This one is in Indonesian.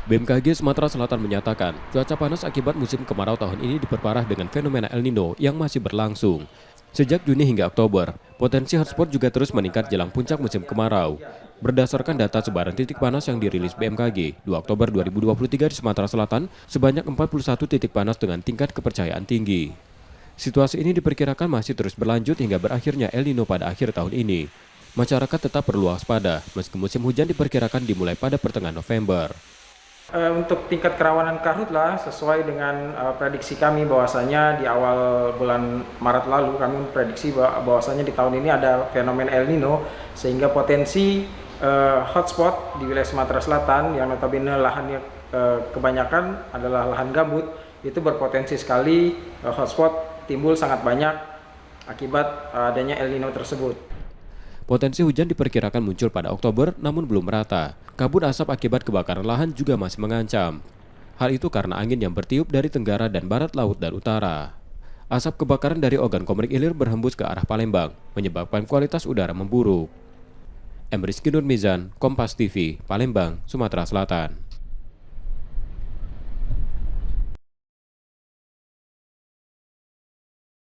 BMKG Sumatera Selatan menyatakan, cuaca panas akibat musim kemarau tahun ini diperparah dengan fenomena El Nino yang masih berlangsung. Sejak Juni hingga Oktober, potensi hotspot juga terus meningkat jelang puncak musim kemarau. Berdasarkan data sebaran titik panas yang dirilis BMKG, 2 Oktober 2023 di Sumatera Selatan, sebanyak 41 titik panas dengan tingkat kepercayaan tinggi. Situasi ini diperkirakan masih terus berlanjut hingga berakhirnya El Nino pada akhir tahun ini. Masyarakat tetap perlu waspada, meski musim hujan diperkirakan dimulai pada pertengahan November. Untuk tingkat kerawanan karhutla sesuai dengan prediksi kami bahwasanya di awal bulan Maret lalu kami memprediksi bahwasanya di tahun ini ada fenomena El Nino sehingga potensi hotspot di wilayah Sumatera Selatan yang notabene lahannya kebanyakan adalah lahan gambut itu berpotensi sekali hotspot timbul sangat banyak akibat adanya El Nino tersebut. Potensi hujan diperkirakan muncul pada Oktober namun belum merata. Kabut asap akibat kebakaran lahan juga masih mengancam. Hal itu karena angin yang bertiup dari tenggara dan barat laut dan utara. Asap kebakaran dari Ogan Komering Ilir berhembus ke arah Palembang, menyebabkan kualitas udara memburuk. Emrizky Nurmizan, Kompas TV, Palembang, Sumatera Selatan.